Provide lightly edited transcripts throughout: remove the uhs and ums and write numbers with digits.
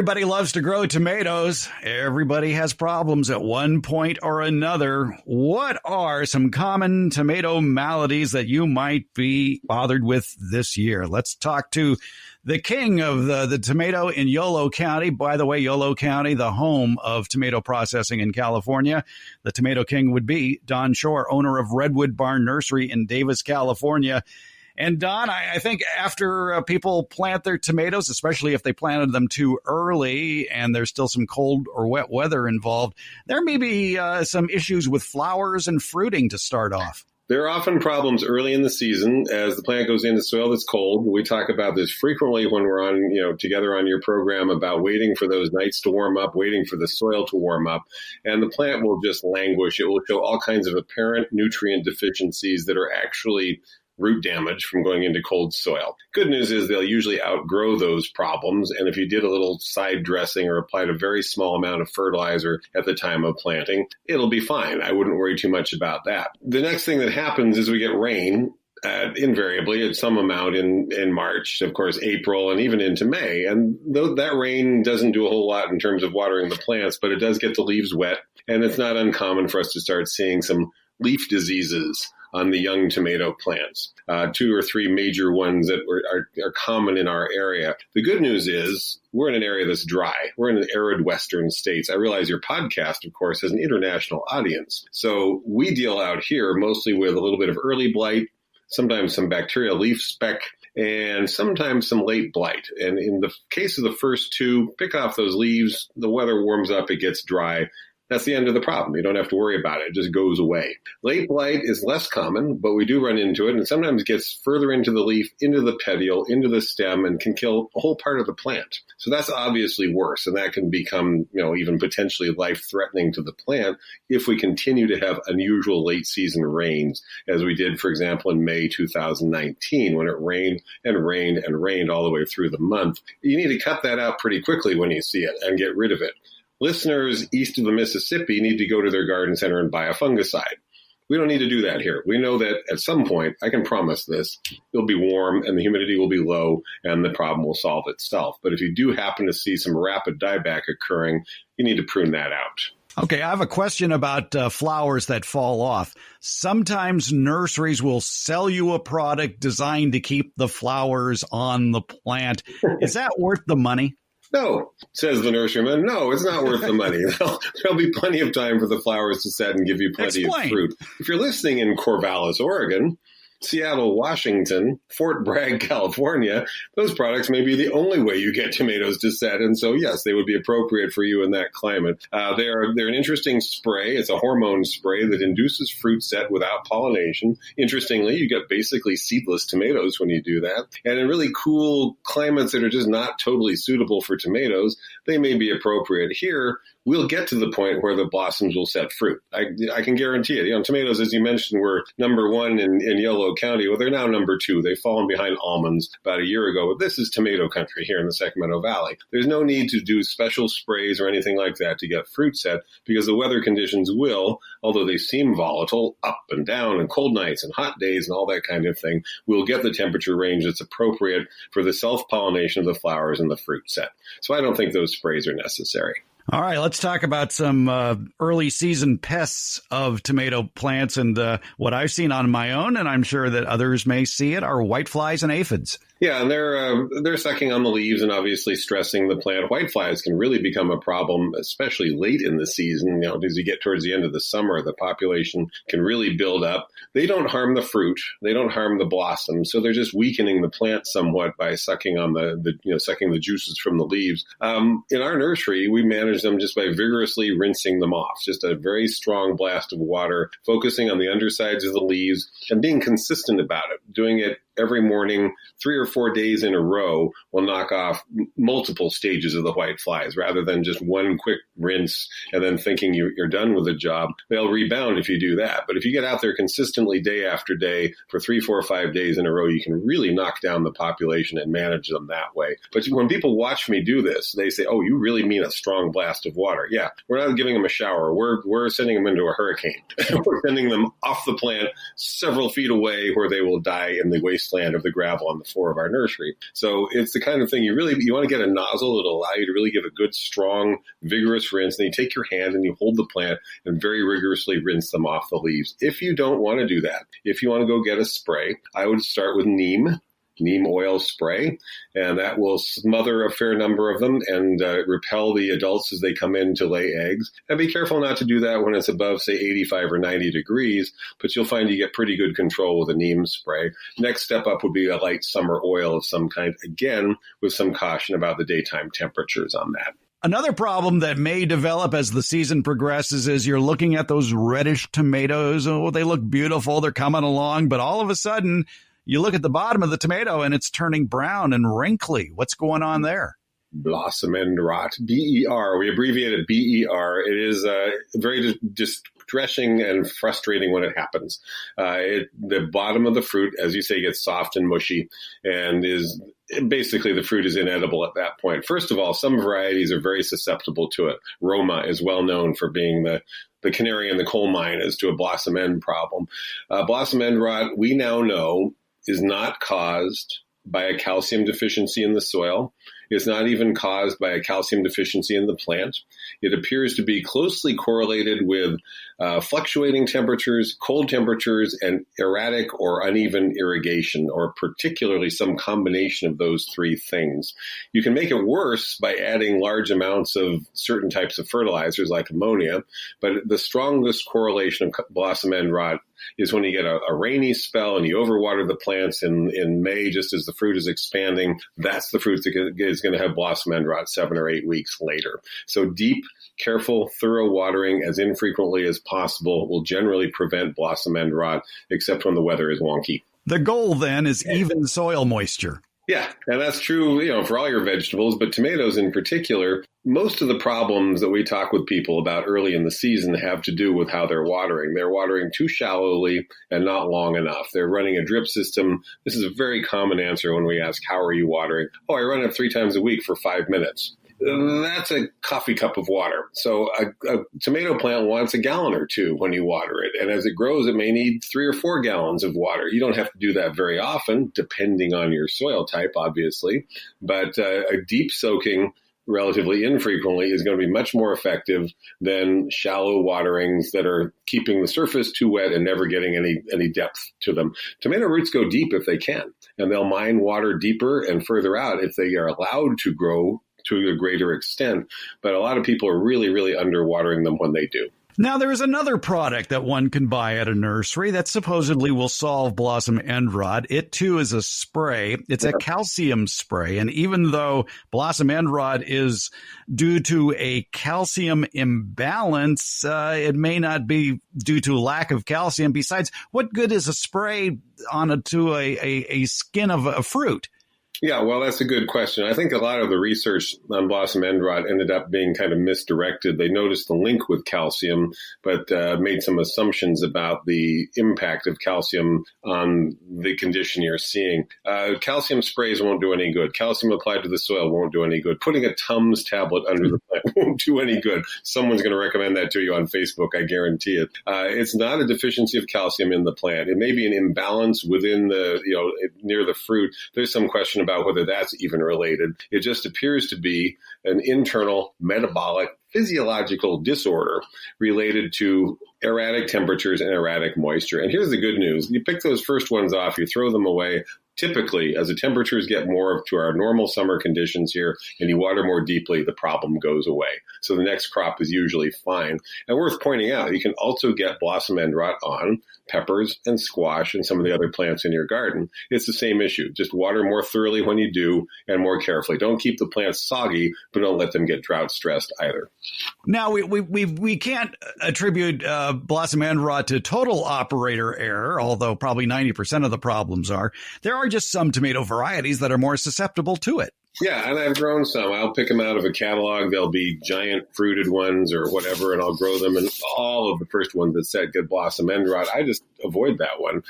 Everybody loves to grow tomatoes. Everybody has problems at one point or another. What are some common tomato maladies that you might be bothered with this year? Let's talk to the king of the tomato in Yolo County. By the way, Yolo County, the home of tomato processing in California. The tomato king would be Don Shore, owner of Redwood Barn Nursery in Davis, California. And Don, I think after people plant their tomatoes, especially if they planted them too early and there's still some cold or wet weather involved, there may be some issues with flowers and fruiting to start off. There are often problems early in the season as the plant goes into soil that's cold. We talk about this frequently when we're on, together on your program about waiting for those nights to warm up, waiting for the soil to warm up, and the plant will just languish. It will show all kinds of apparent nutrient deficiencies that are actually root damage from going into cold soil. Good news is they'll usually outgrow those problems. And if you did a little side dressing or applied a very small amount of fertilizer at the time of planting, it'll be fine. I wouldn't worry too much about that. The next thing that happens is we get rain. Invariably at some amount in March, of course, April, and even into May. And though that rain doesn't do a whole lot in terms of watering the plants, but it does get the leaves wet. And it's not uncommon for us to start seeing some leaf diseases on the young tomato plants. 2 or 3 major ones that are common in our area. The good news is we're in an area that's dry. We're in the arid western states. I realize your podcast, of course, has an international audience. So we deal out here mostly with a little bit of early blight, sometimes some bacterial leaf speck, and sometimes some late blight. And in the case of the first 2, pick off those leaves, the weather warms up, it gets dry. That's the end of the problem. You don't have to worry about it. It just goes away. Late blight is less common, but we do run into it, and sometimes gets further into the leaf, into the petiole, into the stem, and can kill a whole part of the plant. So that's obviously worse, and that can become, even potentially life-threatening to the plant if we continue to have unusual late-season rains, as we did, for example, in May 2019, when it rained and rained and rained all the way through the month. You need to cut that out pretty quickly when you see it and get rid of it. Listeners east of the Mississippi need to go to their garden center and buy a fungicide. We don't need to do that here. We know that at some point, I can promise this, it'll be warm and the humidity will be low and the problem will solve itself. But if you do happen to see some rapid dieback occurring, you need to prune that out. Okay, I have a question about flowers that fall off. Sometimes nurseries will sell you a product designed to keep the flowers on the plant. Is that worth the money? No, says the nurseryman. No, it's not worth the money. There'll be plenty of time for the flowers to set and give you plenty of fruit. If you're listening in Corvallis, Oregon, Seattle, Washington, Fort Bragg, California, those products may be the only way you get tomatoes to set. And so, yes, they would be appropriate for you in that climate. They're an interesting spray. It's a hormone spray that induces fruit set without pollination. Interestingly, you get basically seedless tomatoes when you do that. And in really cool climates that are just not totally suitable for tomatoes, they may be appropriate. Here, we'll get to the point where the blossoms will set fruit. I can guarantee it. Tomatoes, as you mentioned, were number 1 in Yolo County. Well, they're now number 2. They've fallen behind almonds about a year ago. But this is tomato country here in the Sacramento Valley. There's no need to do special sprays or anything like that to get fruit set because the weather conditions will, although they seem volatile, up and down and cold nights and hot days and all that kind of thing, we'll get the temperature range that's appropriate for the self-pollination of the flowers and the fruit set. So I don't think those sprays are necessary. All right, let's talk about some early season pests of tomato plants. And what I've seen on my own, and I'm sure that others may see it, are whiteflies and aphids. Yeah, and they're sucking on the leaves and obviously stressing the plant. Whiteflies can really become a problem, especially late in the season. As you get towards the end of the summer, the population can really build up. They don't harm the fruit. They don't harm the blossom. So they're just weakening the plant somewhat by sucking on sucking the juices from the leaves. In our nursery, we manage them just by vigorously rinsing them off. Just a very strong blast of water, focusing on the undersides of the leaves and being consistent about it. Doing it every morning, 3 or 4 days in a row will knock off multiple stages of the white flies rather than just one quick rinse and then thinking you're done with the job. They'll rebound if you do that. But if you get out there consistently day after day for 3, 4, 5 days in a row, you can really knock down the population and manage them that way. But when people watch me do this, they say, oh, you really mean a strong blast of water. Yeah, we're not giving them a shower. We're sending them into a hurricane. We're sending them off the plant several feet away where they will die in the waste wasteland of the gravel on the floor of our nursery. So it's the kind of thing you want to get a nozzle that'll allow you to really give a good, strong, vigorous rinse. And you take your hand and you hold the plant and very rigorously rinse them off the leaves. If you don't want to do that, if you want to go get a spray, I would start with neem oil spray, and that will smother a fair number of them and repel the adults as they come in to lay eggs. And be careful not to do that when it's above, say, 85 or 90 degrees, but you'll find you get pretty good control with a neem spray. Next step up would be a light summer oil of some kind, again, with some caution about the daytime temperatures on that. Another problem that may develop as the season progresses is you're looking at those reddish tomatoes. Oh, they look beautiful. They're coming along, but all of a sudden, you look at the bottom of the tomato and it's turning brown and wrinkly. What's going on there? Blossom end rot, BER. We abbreviate it BER. It is very distressing and frustrating when it happens. The bottom of the fruit, as you say, gets soft and mushy and is basically the fruit is inedible at that point. First of all, some varieties are very susceptible to it. Roma is well known for being the canary in the coal mine as to a blossom end problem. Blossom end rot, we now know, is not caused by a calcium deficiency in the soil. It's not even caused by a calcium deficiency in the plant. It appears to be closely correlated with fluctuating temperatures, cold temperatures, and erratic or uneven irrigation, or particularly some combination of those three things. You can make it worse by adding large amounts of certain types of fertilizers like ammonia, but the strongest correlation of blossom end rot is when you get a rainy spell and you overwater the plants in May, just as the fruit is expanding. That's the fruit that is going to have blossom end rot 7 or 8 weeks later. So deep, careful, thorough watering as infrequently as possible will generally prevent blossom end rot, except when the weather is wonky. The goal then is even soil moisture. Yeah, and that's true, for all your vegetables, but tomatoes in particular. Most of the problems that we talk with people about early in the season have to do with how they're watering. They're watering too shallowly and not long enough. They're running a drip system. This is a very common answer when we ask, how are you watering? Oh, I run it 3 times a week for 5 minutes. That's a coffee cup of water. So a tomato plant wants a gallon or 2 when you water it. And as it grows, it may need 3 or 4 gallons of water. You don't have to do that very often, depending on your soil type, obviously. But a deep soaking relatively infrequently is going to be much more effective than shallow waterings that are keeping the surface too wet and never getting any depth to them. Tomato roots go deep if they can, and they'll mine water deeper and further out if they are allowed to grow to a greater extent. But a lot of people are really, really underwatering them when they do. Now, there is another product that one can buy at a nursery that supposedly will solve blossom end rot. It, too, is a spray. It's a calcium spray. And even though blossom end rot is due to a calcium imbalance, it may not be due to lack of calcium. Besides, what good is a spray to a skin of a fruit? Yeah, well, that's a good question. I think a lot of the research on blossom end rot ended up being kind of misdirected. They noticed the link with calcium, but made some assumptions about the impact of calcium on the condition you're seeing. Calcium sprays won't do any good. Calcium applied to the soil won't do any good. Putting a Tums tablet under the plant won't do any good. Someone's going to recommend that to you on Facebook, I guarantee it. It's not a deficiency of calcium in the plant. It may be an imbalance within near the fruit. There's some question about whether that's even related. It just appears to be an internal metabolic physiological disorder related to erratic temperatures and erratic moisture. And here's the good news. You pick those first ones off, you throw them away. Typically, as the temperatures get more to our normal summer conditions here and you water more deeply, the problem goes away. So the next crop is usually fine. And worth pointing out, you can also get blossom end rot on peppers and squash and some of the other plants in your garden. It's the same issue. Just water more thoroughly when you do and more carefully. Don't keep the plants soggy, but don't let them get drought stressed either. Now, we can't attribute blossom end rot to total operator error, although probably 90% of the problems are. There are just some tomato varieties that are more susceptible to it. Yeah, and I've grown some. I'll pick them out of a catalog. They'll be giant fruited ones or whatever, and I'll grow them. And all of the first ones that said good blossom end rot, I just avoid that one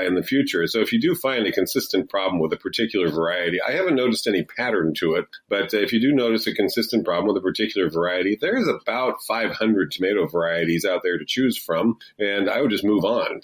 in the future. So if you do find a consistent problem with a particular variety, I haven't noticed any pattern to it, but if you do notice a consistent problem with a particular variety, there's about 500 tomato varieties out there to choose from, and I would just move on.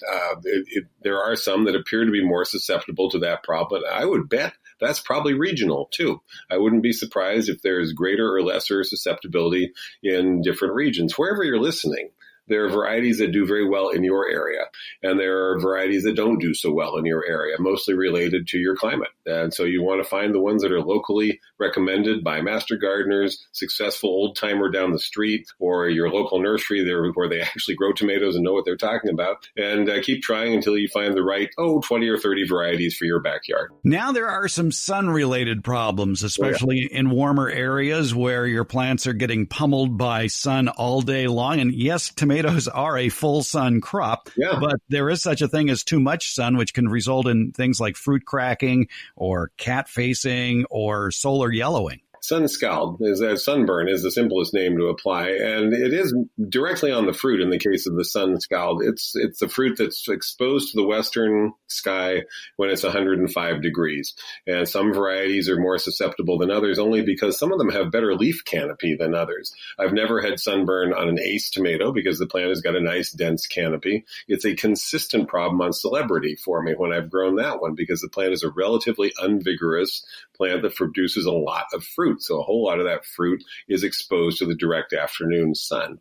There are some that appear to be more susceptible to that problem. I would bet that's probably regional too. I wouldn't be surprised if there's greater or lesser susceptibility in different regions. Wherever you're listening, there are varieties that do very well in your area, and there are varieties that don't do so well in your area, mostly related to your climate. And so you want to find the ones that are locally recommended by master gardeners, successful old-timer down the street, or your local nursery there where they actually grow tomatoes and know what they're talking about, and keep trying until you find the right, 20 or 30 varieties for your backyard. Now there are some sun-related problems, especially in warmer areas where your plants are getting pummeled by sun all day long. And yes, tomatoes are a full sun crop, but there is such a thing as too much sun, which can result in things like fruit cracking or cat facing or solar yellowing. Sun scald is a sunburn is the simplest name to apply, and it is directly on the fruit in the case of the sun scald. It's the fruit that's exposed to the western sky when it's 105 degrees. And some varieties are more susceptible than others only because some of them have better leaf canopy than others. I've never had sunburn on an ace tomato because the plant has got a nice dense canopy. It's a consistent problem on celebrity for me when I've grown that one because the plant is a relatively unvigorous plant that produces a lot of fruit. So a whole lot of that fruit is exposed to the direct afternoon sun.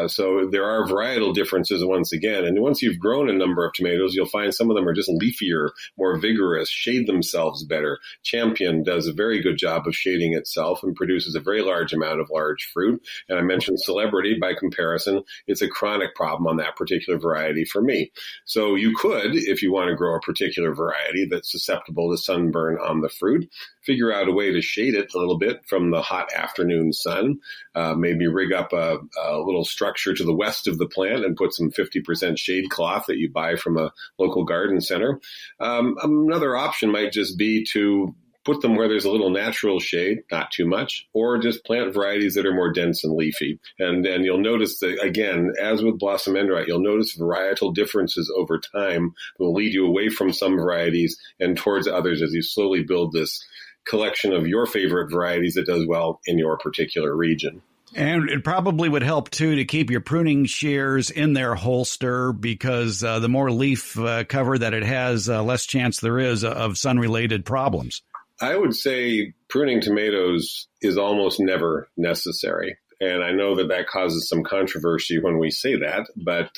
So there are varietal differences once again. And once you've grown a number of tomatoes, you'll find some of them are just leafier, more vigorous, shade themselves better. Champion does a very good job of shading itself and produces a very large amount of large fruit. And I mentioned celebrity. By comparison, it's a chronic problem on that particular variety for me. So you could, if you want to grow a particular variety that's susceptible to sunburn on the fruit, figure out a way to shade it a little bit from the hot afternoon sun. Maybe rig up a little structure to the west of the plant and put some 50% shade cloth that you buy from a local garden center. Another option might just be to put them where there's a little natural shade, not too much, or just plant varieties that are more dense and leafy. And you'll notice that, again, as with blossom end rot, you'll notice varietal differences over time that will lead you away from some varieties and towards others as you slowly build this collection of your favorite varieties that does well in your particular region. And it probably would help, too, to keep your pruning shears in their holster because the more leaf cover that it has, less chance there is of sun-related problems. I would say pruning tomatoes is almost never necessary. And I know that that causes some controversy when we say that, but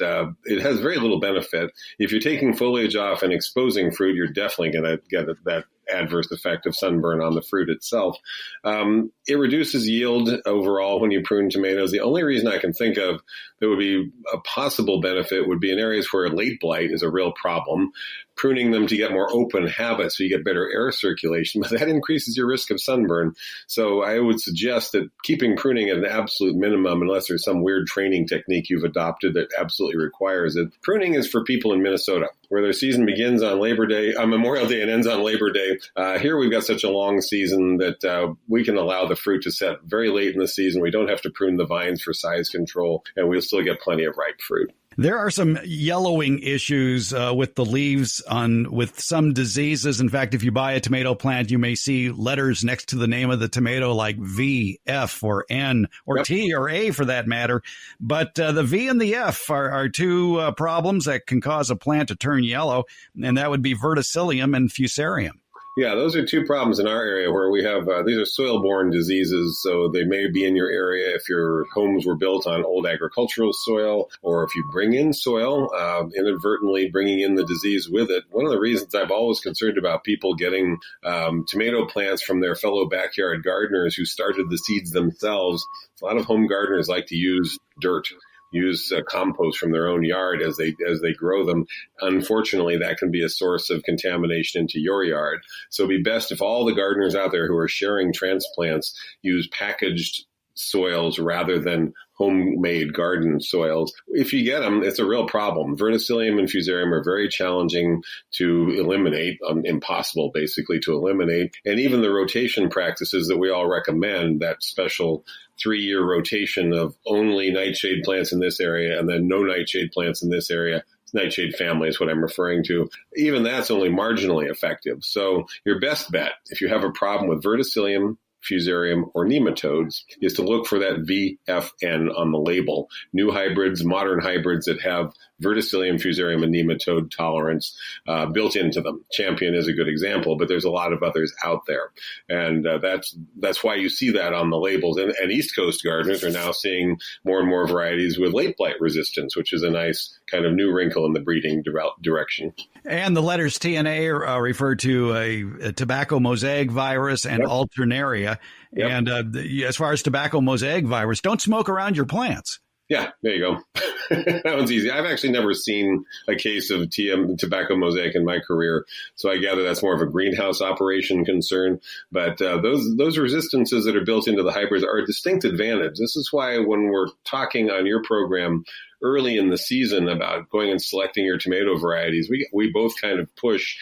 it has very little benefit. If you're taking foliage off and exposing fruit, you're definitely going to get that adverse effect of sunburn on the fruit itself. It reduces yield overall when you prune tomatoes. The only reason I can think of that would be a possible benefit would be in areas where late blight is a real problem. Pruning them to get more open habits so you get better air circulation, but that increases your risk of sunburn. So I would suggest that keeping pruning at an absolute minimum, unless there's some weird training technique you've adopted that absolutely requires it. Pruning is for people in Minnesota, where their season begins on Memorial Day and ends on Labor Day. Here we've got such a long season that we can allow the fruit to set very late in the season. We don't have to prune the vines for size control, and we'll still get plenty of ripe fruit. There are some yellowing issues with the leaves with some diseases. In fact, if you buy a tomato plant, you may see letters next to the name of the tomato like V, F, or N, or yep. T, or A for that matter. But the V and the F are two problems that can cause a plant to turn yellow, and that would be verticillium and fusarium. Yeah, those are two problems in our area where we have, these are soil-borne diseases, so they may be in your area if your homes were built on old agricultural soil, or if you bring in soil, inadvertently bringing in the disease with it. One of the reasons I've always concerned about people getting tomato plants from their fellow backyard gardeners who started the seeds themselves, a lot of home gardeners like to use dirt. Use compost from their own yard as they grow them. Unfortunately, that can be a source of contamination into your yard. So it'd be best if all the gardeners out there who are sharing transplants use packaged soils rather than homemade garden soils. If you get them, it's a real problem. Verticillium and fusarium are very challenging to eliminate, impossible basically to eliminate. And even the rotation practices that we all recommend, that special 3-year rotation of only nightshade plants in this area and then no nightshade plants in this area, nightshade family is what I'm referring to. Even that's only marginally effective. So your best bet, if you have a problem with verticillium, fusarium, or nematodes, is to look for that VFN on the label. New hybrids, modern hybrids that have verticillium, fusarium, and nematode tolerance built into them. Champion is a good example, but there's a lot of others out there. And that's why you see that on the labels. And East Coast gardeners are now seeing more and more varieties with late blight resistance, which is a nice kind of new wrinkle in the breeding direction. And the letters TNA refer to a tobacco mosaic virus and alternaria. Yep. And as far as tobacco mosaic virus, don't smoke around your plants. Yeah, there you go. That one's easy. I've actually never seen a case of tobacco mosaic in my career, so I gather that's more of a greenhouse operation concern. But those resistances that are built into the hybrids are a distinct advantage. This is why when we're talking on your program early in the season about going and selecting your tomato varieties, we both kind of push,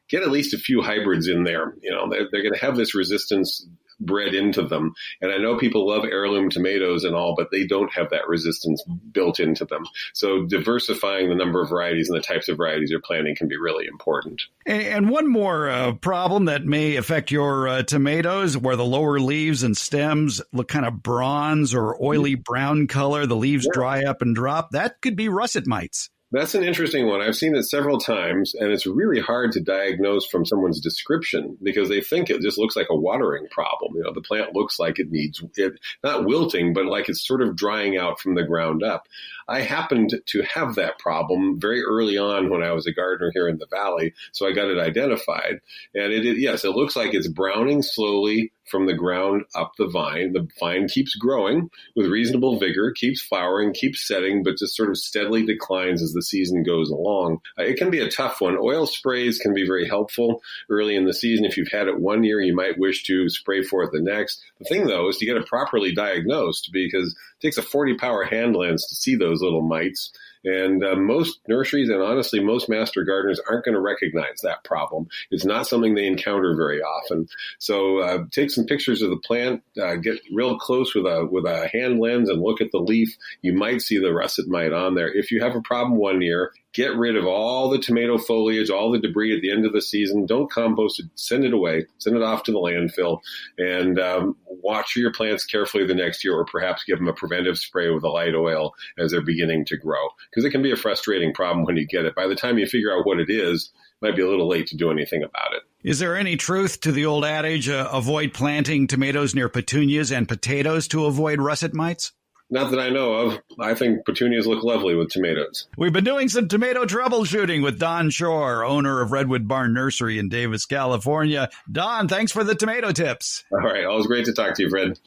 get at least a few hybrids in there. You know, they're going to have this resistance bred into them. And I know people love heirloom tomatoes and all, but they don't have that resistance built into them. So diversifying the number of varieties and the types of varieties you're planting can be really important. And one more problem that may affect your tomatoes, where the lower leaves and stems look kind of bronze or oily brown color, the leaves dry up and drop, that could be russet mites. That's an interesting one. I've seen it several times, and it's really hard to diagnose from someone's description because they think it just looks like a watering problem. You know, the plant looks like it needs it, not wilting, but like it's sort of drying out from the ground up. I happened to have that problem very early on when I was a gardener here in the Valley, so I got it identified. And it looks like it's browning slowly from the ground up the vine. The vine keeps growing with reasonable vigor, keeps flowering, keeps setting, but just sort of steadily declines as the season goes along. It can be a tough one. Oil sprays can be very helpful early in the season. If you've had it one year, you might wish to spray for it the next. The thing, though, is to get it properly diagnosed because it takes a 40-power hand lens to see those little mites. And most nurseries and honestly, most master gardeners aren't going to recognize that problem. It's not something they encounter very often. So take some pictures of the plant, get real close with a hand lens and look at the leaf. You might see the russet mite on there. If you have a problem one year, get rid of all the tomato foliage, all the debris at the end of the season. Don't compost it. Send it away. Send it off to the landfill. And watch your plants carefully the next year, or perhaps give them a preventive spray with a light oil as they're beginning to grow. Because it can be a frustrating problem when you get it. By the time you figure out what it is, it might be a little late to do anything about it. Is there any truth to the old adage, avoid planting tomatoes near petunias and potatoes to avoid russet mites? Not that I know of. I think petunias look lovely with tomatoes. We've been doing some tomato troubleshooting with Don Shore, owner of Redwood Barn Nursery in Davis, California. Don, thanks for the tomato tips. All right. Always great to talk to you, Fred.